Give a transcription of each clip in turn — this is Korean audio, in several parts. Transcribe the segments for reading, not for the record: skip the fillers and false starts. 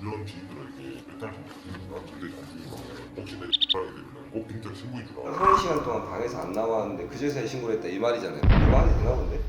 주변 지인들에게 멘탈 정도가 절대 안 주니까 혹시 내가 X하게 되면 꼭 경찰에 신고해 주라. 1시간 동안 방에서 안 나왔는데 그제서야 신고를 했다 이 말이잖아요. 이 말이 되나 본데?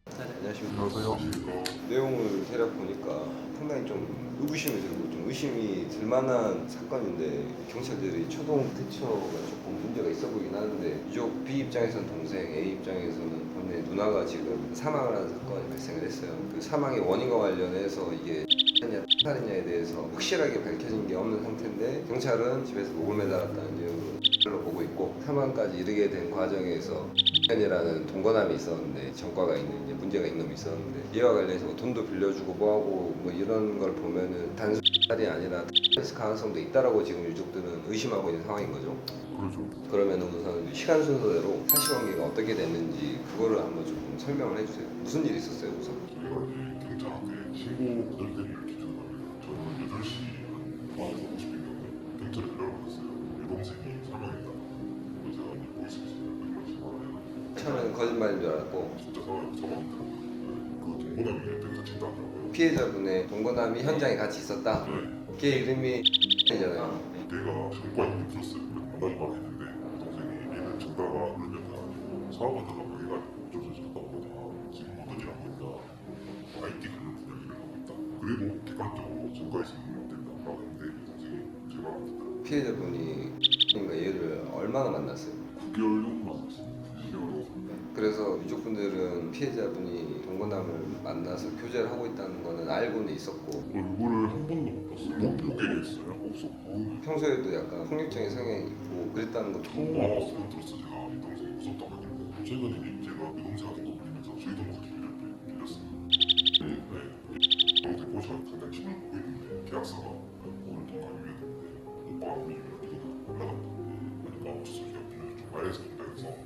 안녕하십니까. 안녕하세요. 내용을 대략 보니까 상당히 좀 의구심이 들고 좀 의심이 들 만한 사건인데 경찰들이 초동 대처가 조금 문제가 있어 보이긴 하는데 유족 B 입장에서는 동생, A 입장에서는 본인의 누나가 지금 사망을 한 사건이 발생을 했어요. 그 사망의 원인과 관련해서 이게 냐 살인냐에 대해서 확실하게 밝혀진 게 없는 상태인데 경찰은 집에서 목을 매달았다는 이유로 보고 있고 사망까지 이르게 된 과정에서 이라는 동거남이 있었는데 전과가 있는 이제 문제가 있는 놈이 있었는데 이와 관련해서 뭐 돈도 빌려주고 뭐하고 뭐 이런 걸 보면은 단순 살이 아니라 있을 가능성도 있다라고 지금 유족들은 의심하고 있는 상황인 거죠. 그렇죠. 그러면 우선 시간 순서대로 사실관계가 어떻게 됐는지 그거를 한번 조금 설명을 해주세요. 무슨 일이 있었어요 우선? 저희가 이제 경찰한테 신고 거절대를 기준으로 합니다. 저는 8시 한 50분경에 경찰에 연락을 받았어요. 내 동생이 사망했다. 그래서 제가 이제 보이스피싱을 연락을 처음에는 거짓말인 줄 알았고 진짜 사망했다. 그 동거남이 옆에서 친다 하더라고요. 피해자분의 동거남이 현장에 같이 있었다. 네. 걔 이름이 잖아요. 걔가 전과에 없었어요. 만나지 말라 했는데 동생이 얘는 전과가 그러면 사업하다가 얘가 어쩌고 저쩌고 보다 지금 어떤 일 하고 있다. IT 관련 분야 일을 하고 있다. 그래도 객관적으로 전과에서 있는 된다고 하는데 동생이 제가 피해자분이 얘를 얼마나 만났어요? 9개월 정도 만났어요. 9개월. 그래서 유족분들은 피해자분이 동거남을 만나서 교제를 하고 있다는 거는 알고는 있었고 얼굴을 한 번도 못 봤어요. 못 보게 했어요. 없었고. 평소에도 약간 폭력적인 성향이 있고 그랬다는 것도 처음 알았어. 들었어. 제가 이 동생이 무섭다고 했는데 최근에 제가 그 동생한테 또 불리면서 저희 동생 이렇게 들렸어요. 네. 동생 보시가 당장 신을 보고 있는데 계약서가 오늘 동감이었는데 오빠가 불리면 이거 올라간다. 그러니까 어쩔 수 없이 빌려줬죠. 말해서 긴장해서 줬어요.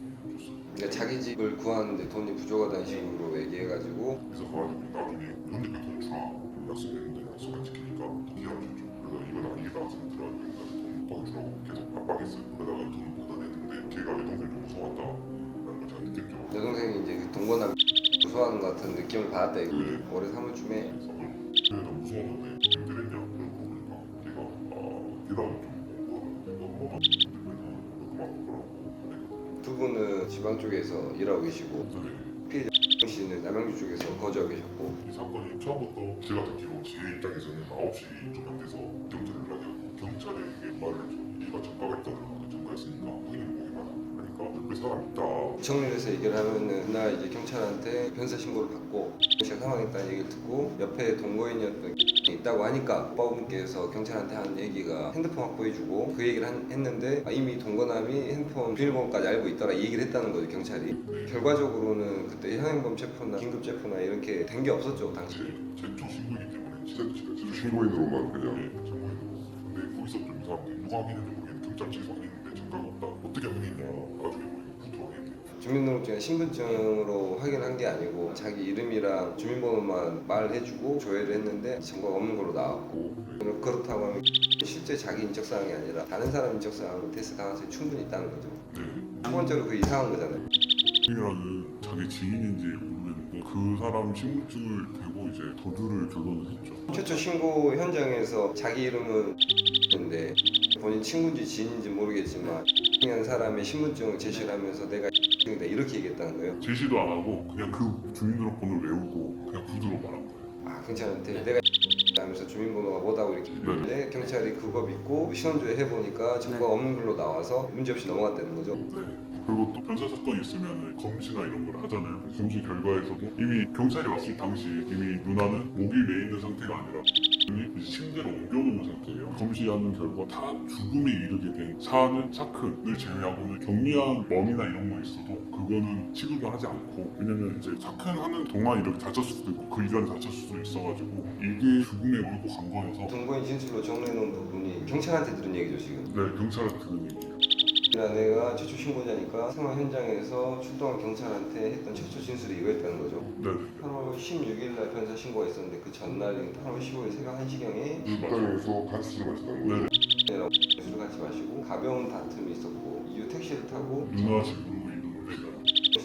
그러니까 자기 집을 구하는데 돈이 부족하다는 식으로 얘기해가지고 그래서 가가지고 나중에 현대병 돈 주라 약속했는데 약속 안 지키니까 기한을 줬죠. 그래서 이건 아니다 생각들어가지고 돈 받아주라고 계속 압박했어요. 그러다가 돈을 받아냈는데 걔가 내 동생을 좀 무서웠다 라는 걸 제가 느꼈죠. 여동생이 이제 그 동거남 무서워하는 것 같은 느낌을 받았다 이거 올해 3월쯤에 그래서 나 무서웠는데 힘들었냐 그러고 보니까 걔가 대답을 좀 뭐가 엄마가 힘들면 그만 두 분은 지방 쪽에서 일하고 계시고 그러라고. 피해자 씨는 남양주 쪽에서 거주하고 계셨고 이 사건이 처음부터 제가 듣기로 제 입장에서는 9시 조명 돼서 경찰에 연락이 왔고 경찰에게 말을 했죠. 얘가 전과가 있다더라. 전과했으니까 확인해 보기만 하니까 옆에 사람 있다. 정리해서 얘기를 하면은 그날 이제 경찰한테 변사 신고를 받고 씨가 사망했다는 얘기를 듣고 옆에 동거인이었던 있다고 하니까 오빠분께서 경찰한테 한 얘기가 핸드폰 확보해주고 그 얘기를 했는데 이미 동거남이 핸드폰 비밀번호까지 알고 있더라 이 얘기를 했다는 거죠 경찰이. 결과적으로는 그때 현행범 체포나 긴급 체포나 이렇게 된 게 없었죠 당시. 제초 신고이기 때문에 진짜 신고인으로만 그냥 신고인으로. 근데 거기서 좀 이상한 게 누가 확인했는지 모르겠는데 경찰 측에서 확인했는데 전과가 없다. 어떻게 확인했냐 나중에 보니까 후투 확인했대요. 주민등록증이나 신분증으로 확인한 게 아니고 자기 이름이랑 주민번호만 말해주고 조회를 했는데 증거가 없는 걸로 나왔고 그렇다고 하면 실제 자기 인적사항이 아니라 다른 사람 인적사항으로 됐을 가능성이 충분히 있다는 거죠. 두 번째로 그 이상한 거잖아요. 이라는 자기 지인인지 모르겠는데 그 사람 신분증을 대고 이제 도주를 결론을 했죠. 최초 신고 현장에서 자기 이름은 인데 본인 친구인지 지인인지 모르겠지만 한 사람의 신분증을 제시를 하면서 내가 이다 이렇게 얘기했다는 거예요. 제시도 안 하고 그냥 그 주민등록번호를 외우고 그냥 구두로 말한 거예요. 경찰한테 내가 하면서 주민번호가 뭐다고 이렇게 했는데 경찰이 그거 믿고 신원조회 해보니까 증거가 없는 걸로 나와서 문제없이 넘어갔다는 거죠. 그리고 또 변사 사건이 있으면 검시나 이런 걸 하잖아요. 검시 결과에서도 이미 경찰이 왔을 당시 이미 누나는 목이 매 있는 상태가 아니라 이제 침대로 옮겨놓은 상태예요. 검시하는 결과 다 죽음에 이르게 된 사안은 사큰을 제외하고는 경미한 멍이나 이런 거 있어도 그거는 취급을 하지 않고 왜냐면 이제 사큰하는 동안 이렇게 다쳤을 수도 있고 그 이전에 다쳤을 수도 있어가지고 이게 죽음에 몰고 간 거여서 동거인 진술로 정리해놓은 부분이 경찰한테 들은 얘기죠 지금. 네 경찰한테 들은 얘기예요. 내가 최초 신고자니까 사망 현장에서 출동한 경찰한테 했던 최초 진술이 이거였다는 거죠. 네. 8월 16일 날 변사 신고가 있었는데 그 전날인 8월 15일 새벽 1시경에 식당에서 같이 마셨다는 거예요. 이랑 술을 같이 마시고 가벼운 다툼이 있었고 이후 택시를 타고 누나 집으로 이동을 했어요.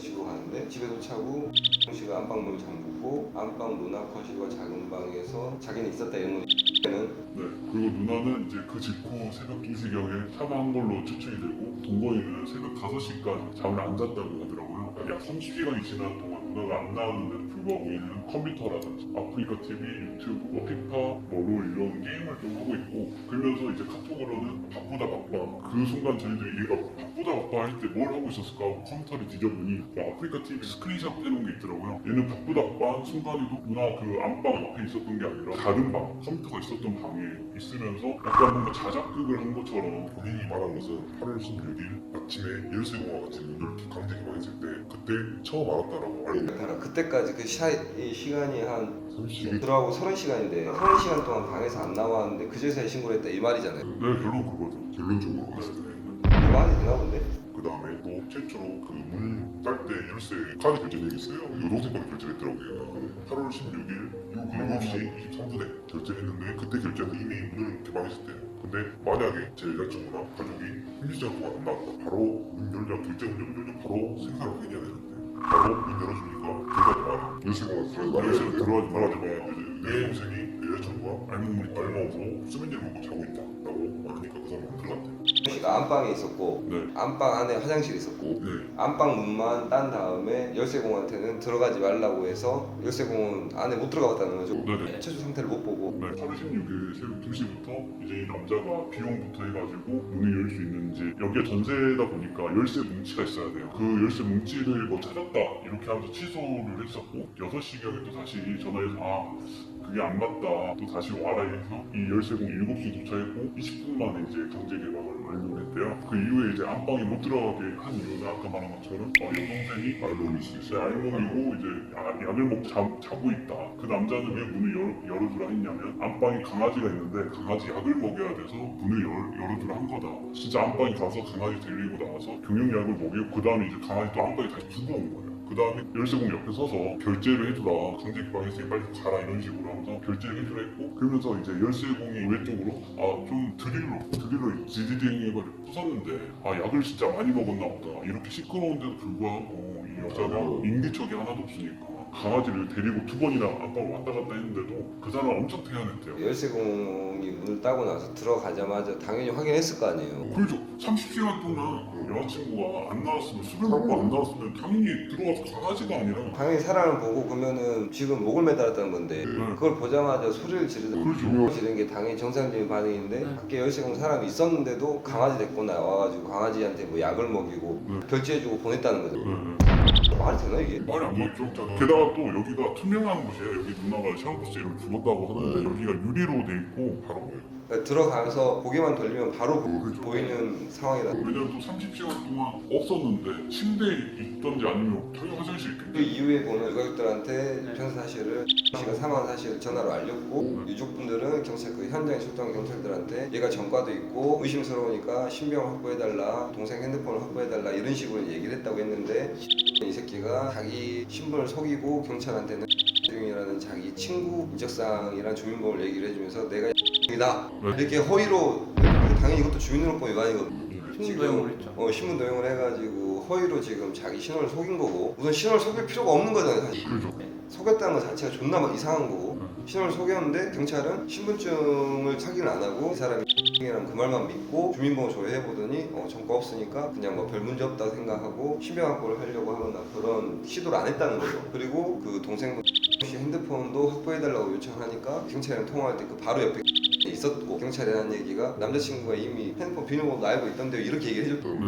집으로 가는데 집에 도착하고 씨가 안방문을 잠그고 안방 누나 거실과 작은 방에서 자기는 있었다 이런 건 네. 그리고 누나는 이제 그 직후 새벽 2시경에 사망한 걸로 추측이 되고 동거인은 새벽 5시까지 잠을 안 잤다고 하더라고요. 약 30시간이 지난 동안 누나가 안 나왔는데도 불구하고 얘는 컴퓨터라든지 아프리카 TV, 유튜브, 피파, 롤 이런 게임을 좀 하고 있고 그러면서 이제 카톡으로는 바쁘다 바빠 그 순간 저희들이 얘가 바쁘다 바빠 할 때 뭘 하고 있었을까 하고 컴퓨터를 뒤져보니 아프리카 TV 스크린샷 해놓은 게 있더라고요. 얘는 바쁘다 바빠 한 순간에도 누나 그 안방 옆에 있었던 게 아니라 다른 방, 컴퓨터가 있었던 방에 있으면서 약간 뭔가 자작극을 한 것처럼 본인이 말한 것은 8월 16일 아침에 열쇠공화 같은 문을 이렇게 강제 개방했을 때 그때 처음 알았다라고 알고 그러니까 그때까지 그 시간이 한 30일 들어가고 30시간인데 30시간 동안 방에서 안 나왔는데 그제서야 신고를 했다 이 말이잖아요. 네 결론 그거죠. 결론적으로 봤을 때 많이 되나 본데? 그 다음에 또 최초로 그 문 딸 때 열쇠 카드 결제되어 있어요. 여동생 거를 결제했더라고요. 8월 16일 7시 23분에 결제했는데 그때 결제는 이미 문을 개방했을 때요. 근데 만약에 제 여자친구나 가족이 1시간 동안 안 나왔다. 바로 문 열자 결제 문 열자 바로 생사를 확인해야 되는데 바로 문 열어주니까 결과가 열쇠공화 열쇠 들어가지 말아주고 내 동생이 내 여자친구가 알몸으로 수면제를 먹고 자고 있다라고 말하니까 그 사람은 들어갔대요. 씨가 안방에 있었고 네. 안방 안에 화장실이 있었고 네. 안방 문만 딴 다음에 열쇠공한테는 들어가지 말라고 해서 열쇠공은 안에 못 들어가봤다는 거죠. 네네. 최초 상태를 못 보고 네, 8월 16일 새벽 2시부터 이제 이 남자가 비용부터 해가지고 문을 열 수 있는지 여기가 전세다 보니까 열쇠 뭉치가 있어야 돼요. 그 열쇠 뭉치를 뭐 찾았다 이렇게 하면서 취소를 했었고 6시경에 또 다시 전화해서 아 그게 안 맞다 또 다시 와라 해서 이 열쇠공 7시 도착했고 20분 만에 이제 강제 개방을 완료를 했대요. 그 이후에 이제 안방에 못 들어가게 한 이유는 아까 말한 것처럼 여동생이 알몸이 있어요. 알몸이고 이제 약을 먹고 자고 있다. 그 남자는 왜 문을 열어두라 했냐면 안방에 강아지가 있는데 강아지 약을 먹여야 돼서 문을 열어두라 한 거다. 진짜 안방에 가서 강아지 데리고 나와서 경영약을 먹이고 그 다음에 이제 강아지 또 안방에 다시 두고 온 거예요. 그 다음에 열쇠공 옆에 서서 결제를 해주라. 강제 개방했으니 빨리 가라 이런 식으로 하면서 결제를 해주라 했고 그러면서 이제 열쇠공이 외쪽으로 좀 드릴로 지디딩 해가지고 부쉈는데 약을 진짜 많이 먹었나 보다. 이렇게 시끄러운데도 불구하고 이 여자가 인기척이 하나도 없으니까 강아지를 데리고 2번이나 안방을 왔다 갔다 했는데도 그 사람 엄청 태연했대요. 열쇠공이 문을 따고 나서 들어가자마자 당연히 확인했을 거 아니에요. 그렇죠. 30시간 동안 여자친구가 안 나왔으면 술을 먹고 안 나왔으면 당연히 들어가서 강아지가 아니라 당연히 사람을 보고 그러면은 지금 목을 매달았다는 건데 그걸 보자마자 소리를 지르는 그렇죠. 지르는 게 당연히 정상적인 반응인데 밖에 열쇠공 사람이 있었는데도 강아지 데리고 나와가지고 강아지한테 뭐 약을 먹이고 결제해주고 보냈다는 거죠. 말이 되나 이게? 말이 안 맞죠. 게다가 또 여기가 투명한 곳이에요. 여기 누나가 샤워부스 이런 죽었다고 하는데 여기가 유리로 돼 있고 바로 보여요. 그러니까 들어가면서 고개만 돌리면 바로 그렇죠. 보이는 상황이다. 왜냐면 또 30시간 동안 없었는데 침대에 있던지 아니면 당연히 화장실 그 있겠지. 이후에 보는 유가족들한테 현재 사실을 씨가 사망한 사실을 전화로 알렸고 유족분들은 경찰 그 현장에 출동한 경찰들한테 얘가 전과도 있고 의심스러우니까 신병 확보해달라 동생 핸드폰을 확보해달라 이런 식으로 얘기를 했다고 했는데 이 새끼가 자기 신분을 속이고 경찰한테는 이라는 자기 친구 인적사항이란 주민번호를 얘기를 해주면서 내가 이다 이렇게 허위로 당연히 이것도 주민등록법 위반이거든요. 신분 도용을 했죠. 신분 도용을 해가지고 허위로 지금 자기 신원을 속인 거고 우선 신원을 속일 필요가 없는 거잖아요 사실. 그렇죠. 속였다는 것 자체가 존나 막 이상한 거고 신원을 속였는데 경찰은 신분증을 확인을 안 하고 이 사람이 이랑 그 말만 믿고 주민번호 조회해보더니 전과 없으니까 그냥 뭐 별 문제 없다 생각하고 신병 확보를 하려고 하거나 그런 시도를 안 했다는 거죠. 그리고 그 동생분 씨 핸드폰도 확보해달라고 요청하니까 경찰이랑 통화할 때 그 바로 옆에 있었고 경찰에 한 얘기가 남자친구가 이미 핸드폰 비밀번호 알고 있던데요 이렇게 얘기를 해줬고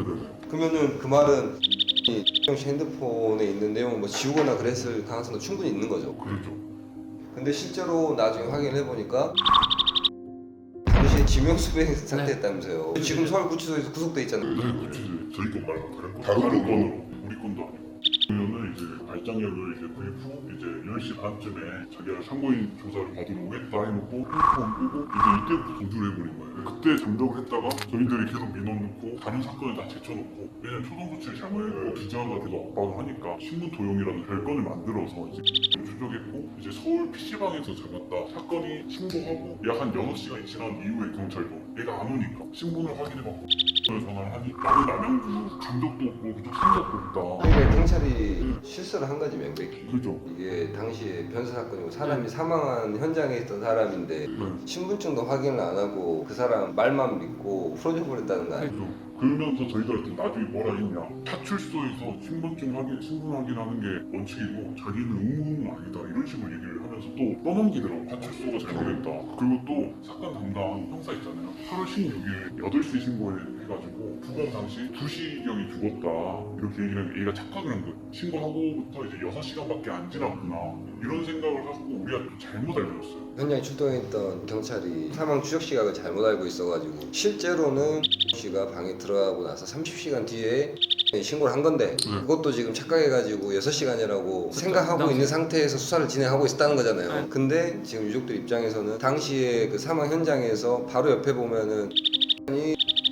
그러면은 그 말은 이씨 핸드폰에 있는 내용을 뭐 지우거나 그랬을 가능성도 충분히 있는 거죠. 그렇죠. 근데 실제로 나중에 확인을 해보니까 당시에 지명수배 상태였다면서요. 지금 서울구치소에서 구속돼 있잖아요. 네, 그렇지. 저희 건 말고 다른 거. 다른 다른 거. 건으로 우리 건도 아니고. 그러면은 이제 발장약을 이제 구입 후 이제 10시 반쯤에 자기가 상고인 조사를 받으러 오겠다 해놓고 핸드폰 끄고 이제 이때부터 동조를 해버린 거예요. 그때 잠적을 했다가 저희들이 계속 민원 넣고 다른 사건을 다 제쳐놓고 왜냐면 초동 조치를 잘못했고 기자가 계속 압박을 하니까 신문 도용이라는 별건을 만들어서 이제 추적했고 이제 서울 PC방에서 잡았다. 사건이 신고하고 약 한 6시간이 지난 이후에 경찰도 얘가 안 오니까 신분을 확인해봤고 전화를 하니 나는 남양주 감독도 없고 그쪽 생각도 없다. 그러니까 경찰이 실수를 한 거지 명백히. 그죠? 이게 당시에 변사 사건이고 사람이 사망한 현장에 있던 사람인데 신분증도 확인을 안 하고 그 사람 말만 믿고 풀어줘 버렸다는 거 아니에요? 그죠? 그러면서 저희들한테 나중에 뭐라 했냐 파출소에서 신분증 확인, 신분 확인하는 게 원칙이고 자기는 의무는 아니다 이런 식으로 얘기를 하면서 또 떠넘기더라고. 파출소가 잘못했다. 그리고 또 사건 담당 형사 있잖아요. 8월 16일 8시 신고해가지고 부검 당시 2시경이 죽었다 이렇게 얘기를 하면 얘가 착각을 한 거예요. 신고하고부터 이제 6시간밖에 안 지났구나 이런 생각을 하고 우리가 좀 잘못 알려줬어요. 현장에 출동했던 경찰이 사망 추적 시각을 잘못 알고 있어가지고 실제로는 씨가 방에 들어가고 나서 30시간 뒤에 신고를 한 건데 그것도 지금 착각해가지고 6시간이라고 생각하고 있는 상태에서 수사를 진행하고 있었다는 거잖아요. 근데 지금 유족들 입장에서는 당시에 그 사망 현장에서 바로 옆에 보면은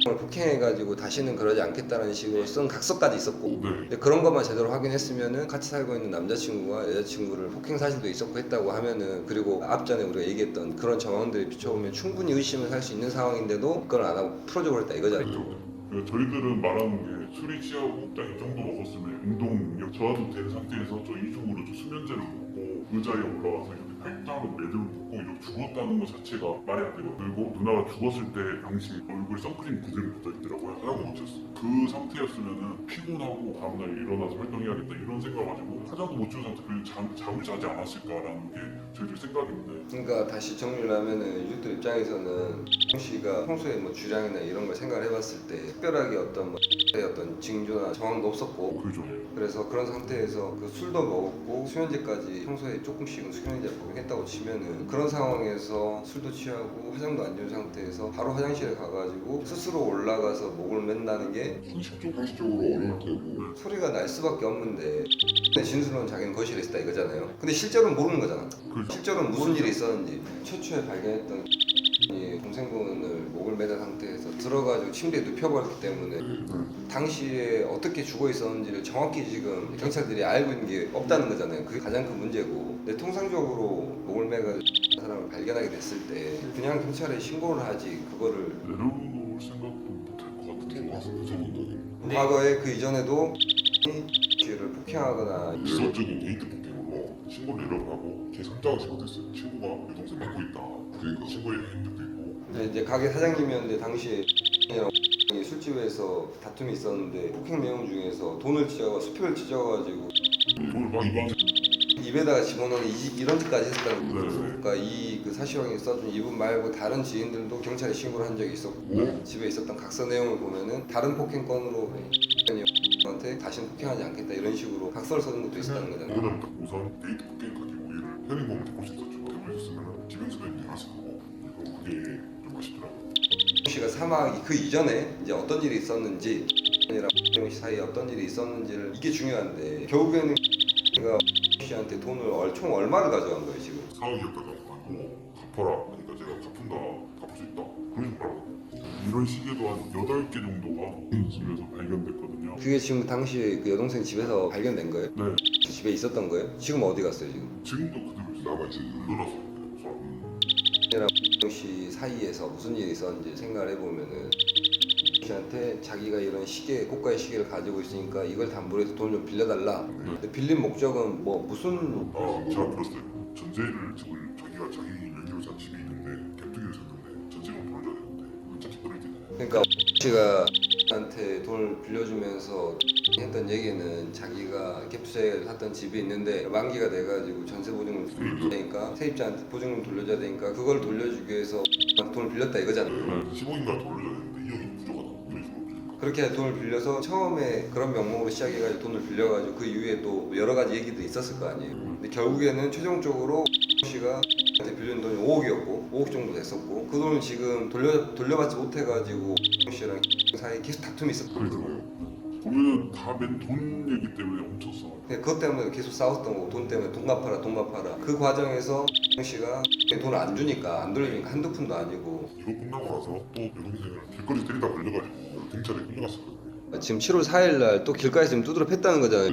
폭행해가지고 다시는 그러지 않겠다는 식으로 쓴 각서까지 있었고 근데 그런 것만 제대로 확인했으면은 같이 살고 있는 남자친구와 여자친구를 폭행 사실도 있었고 했다고 하면은 그리고 앞전에 우리가 얘기했던 그런 정황들이 비춰보면 충분히 의심을 할 수 있는 상황인데도 그걸 안 하고 풀어줘 버렸다 이거잖아요. 저희들은 말하는 게 술이 취하고 딱 이 정도 먹었으면 운동 능력 저하도 된 상태에서 저 이중으로 저 수면제를 먹고 의자에 올라와서 이렇게 팔짱으로 매듭을 묶고 이렇게 죽었다는 것 자체가 말이 안 되고 그리고 누나가 죽었을 때 당시 얼굴에 선크림 그대로 묻어있더라고요. 화장도 못 쳤어. 그 상태였으면은 피곤하고 다음날 일어나서 활동해야겠다 이런 생각 가지고 화장도 못 치는 상태 그리고 잠을 자지 않았을까라는 게 저희들 생각인데 그러니까 다시 정리를 하면은 유족들 입장에서는 씨가 평소에 뭐 주량이나 이런 걸 생각을 해봤을 때 특별하게 어떤 어떤 징조나 정황도 없었고 그죠? 그래서 그런 상태에서 그 술도 먹었고 수면제까지 평소에 조금씩은 수면제 복용했다고 치면은 그런 상황에서 술도 취하고 화장도 안 지운 상태에서 바로 화장실에 가가지고 스스로 올라가서 목을 맨다는 게 상식적으로 어려울 테고 소리가 날 수밖에 없는데 진술은 자기는 거실에 있었다 이거잖아요. 근데 실제로는 모르는 거잖아. 그죠? 실제로는 무슨 일이 있었는지 최초에 발견했던 이 동생분을 목을 매단 상태에서 들어가지고 침대에 눕혀버렸기 때문에 당시에 어떻게 죽어 있었는지를 정확히 지금 경찰들이 알고 있는 게 없다는 거잖아요. 그게 가장 큰 문제고. 근데 통상적으로 목을 매가지고 사람을 발견하게 됐을 때 그냥 경찰에 신고를 하지 그거를 내려놓을 생각도 못 할 것 같은데 와서 무서운데 과거에 그 이전에도 를 폭행하거나 일반적인 데이트 폭행으로 신고를 내려가고 걔 상장을 잘못했어요. 친구가 여동생 맡고 있다. 그러니까 신고에 행적도 있고 근데 이제 가게 사장님이었는데 당시에 술집에서 다툼이 있었는데 폭행 내용 중에서 돈을 찢어 수표를 찢어가지고 돈을 막 이방 입에다가 집어넣는 이런 짓까지 했었다는 거죠. 네. 그러니까 이 그 사실황에 써준 이분 말고 다른 지인들도 경찰에 신고를 한 적이 있었고 집에 있었던 각서 내용을 보면은 다른 폭행건으로 한테 다시는 폭행하지 않겠다 이런 식으로 각서를 써준 것도 있었다는 거잖아요. 그거는 우선 데이트 폭행 가지고 얘를 현행범을 잡을 수 있었죠. 잡을 수 있으면 지명수가 있는 걸 하고 이거 그게 좀 아쉽더라고요. 씨가 사망 그 이전에 이제 어떤 일이 있었는지 아니라 씨 사이에 어떤 일이 있었는지를 이게 중요한데 결국에는 씨가 씨한테 돈을 총 얼마를 가져간 거예요 지금? 4억이었다가 아니고 갚아라 하니까 제가 갚은다 갚을 수 있다 그런 식으로 말하고 이런 시계도 한 8개 정도가 집에서 발견됐거든요. 그게 지금 당시 그 여동생 집에서 발견된 거예요? 네. 그 집에 있었던 거예요? 지금 어디 갔어요 지금? 지금도 그대로 있어요. 남아있지 놀았어요. 씨 사이에서 무슨 일이 있었는지 생각을 해보면은 씨한테 자기가 이런 시계 고가의 시계를 가지고 있으니까 이걸 담보로 해서 돈을 좀 빌려달라. 근데 빌린 목적은 뭐 무슨 잘 들었어요. 전세를 집을 자기가 자기 명의로 산 집이 있는데 갭투기를 샀는데 전세금 돈을 줘야 되는데 그걸 짝짝 떨어지잖아요. 그러니까 씨가 한테 돈을 빌려주면서 했던 얘기는 자기가 갭투자를 샀던 집이 있는데 만기가 돼가지고 전세 보증금 돌려줘야 되니까 세입자한테 보증금 돌려줘야 되니까 그걸 돌려주기 위해서 돈을 빌렸다 이거잖아요. 15인가 돌려줘야 되는데 2억이 부족하다 이런 식으로 그렇게 돈을 빌려서 처음에 그런 명목으로 시작해가지고 돈을 빌려가지고 그 이후에 또 여러 가지 얘기도 있었을 거 아니에요. 근데 결국에는 최종적으로 씨가 한테 빌린 돈이 5억이었고 5억 정도 됐었고 그 돈을 지금 돌려받지 못해가지고 씨랑 사이에 계속 다툼이 있었거든요. 그러잖아요. 보면은 다 맨 돈 얘기 때문에 엄청 싸워. 그것 때문에 계속 싸웠던 거고 돈 때문에 돈 갚아라 돈 갚아라 그 과정에서 씨가 돈을 안 주니까 안 돌리니까 한두 푼도 아니고 이거 끝나고 나서 또 여동생을 길거리 때리다 걸려가지고 경찰에 끌려갔었거든요. 지금 7월 4일 날 또 길가에서 지금 두드려 팼다는 거잖아요.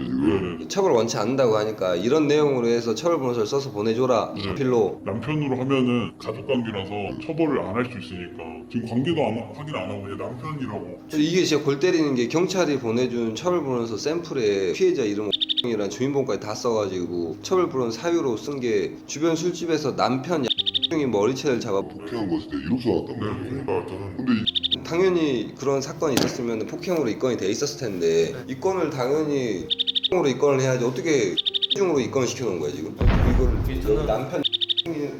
네. 처벌 원치 않는다고 하니까 이런 내용으로 해서 처벌 변호사를 써서 보내줘라. 네. 필로 남편으로 하면은 가족 관계라서 처벌을 안 할 수 있으니까 지금 관계도 확인 안 하고 그냥 남편이라고. 이게 진짜 골 때리는 게 경찰이 보내준 처벌 변호사 샘플에 피해자 이름 이랑 주민번호까지 다 써가지고 처벌 불원 사유로 쓴 게 주변 술집에서 남편 이 머리채를 잡아 폭행한 거였을 때 이럴 줄 알았단 말이에요. 그러니까 저는 근데 당연히 그런 사건이 있었으면 폭행으로 입건이 돼 있었을 텐데 입건을 당연히 으로 입건을 해야지 어떻게 중으로 입건을 시켜놓은 거야 지금 이걸 여기 남편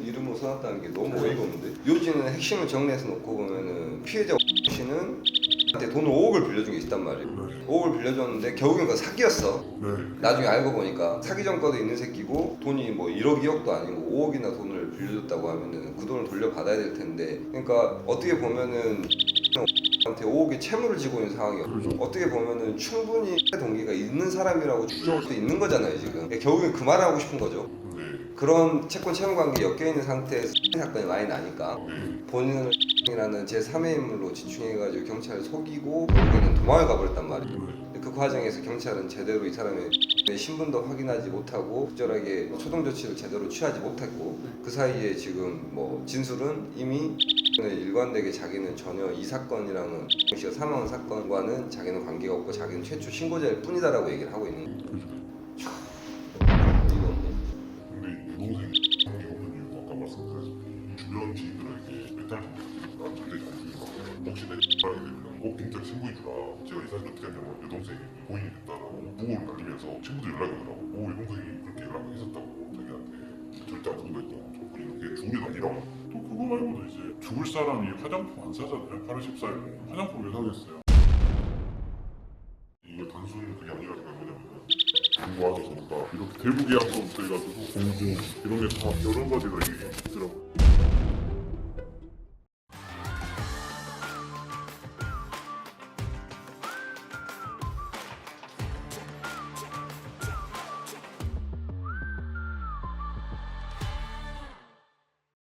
이름으로 써놨다는 게 너무 어이가 없는데 요지는 핵심을 정리해서 놓고 보면은 피해자 씨는 한테 돈을 5억을 빌려준 게 있단 말이에요. 5억을 빌려줬는데 결국엔 그거 사기였어. 네. 나중에 알고 보니까 사기 전과도 있는 새끼고 돈이 뭐 1억 2억도 아니고 5억이나 돈을 빌려줬다고 하면은 그 돈을 돌려받아야 될 텐데 그러니까 어떻게 보면은 한테 5억의 채무를 지고 있는 상황이야. 그렇죠. 어떻게 보면은 충분히 동기가 있는 사람이라고 추정할 수 있는 거잖아요 지금. 결국엔 그 말을 하고 싶은 거죠. 네. 그런 채권 채무 관계 엮여 있는 상태에서 사건이 많이 나니까 네. 본인을 이라는 제3의 인물로 지칭해가지고 경찰을 속이고 결국에는 도망을 가버렸단 말이에요. 근데 그 과정에서 경찰은 제대로 이 사람의 신분도 확인하지 못하고 적절하게 초동 조치를 제대로 취하지 못했고 그 사이에 지금 뭐 진술은 이미 일관되게 자기는 전혀 이 사건이랑은 씨가 사망한 사건과는 자기는 관계가 없고 자기는 최초 신고자일 뿐이다라고 얘기를 하고 있는 거예요. 근데 여동생이 상관이 없는 이유가 아까 말씀드렸듯이 주변 지인들에게 멘탈 정도가 절대 정도가 혹시 내 X하게 되면 꼭 경찰에 신고해주라. 제가 이 사실 어떻게 하냐면 여동생이 고인이 됐다라고 보고를 날리면서 친구들 연락이 오더라고. 여동생이 그렇게 연락했었다고 자기한테 절대 안 그랬다고 이렇게 죽은 게 아니라고. 또 그거 말고도 이제 죽을 사람이 화장품 안 사잖아요. 8월 14일 화장품 왜 사겠어요? 이거 단순 그게 아니라 그냥 뭐냐면 공부하자 전부다 이렇게 대북 계약서부터 해가지고 공중 이런 게 다 여러 가지가 있더라고.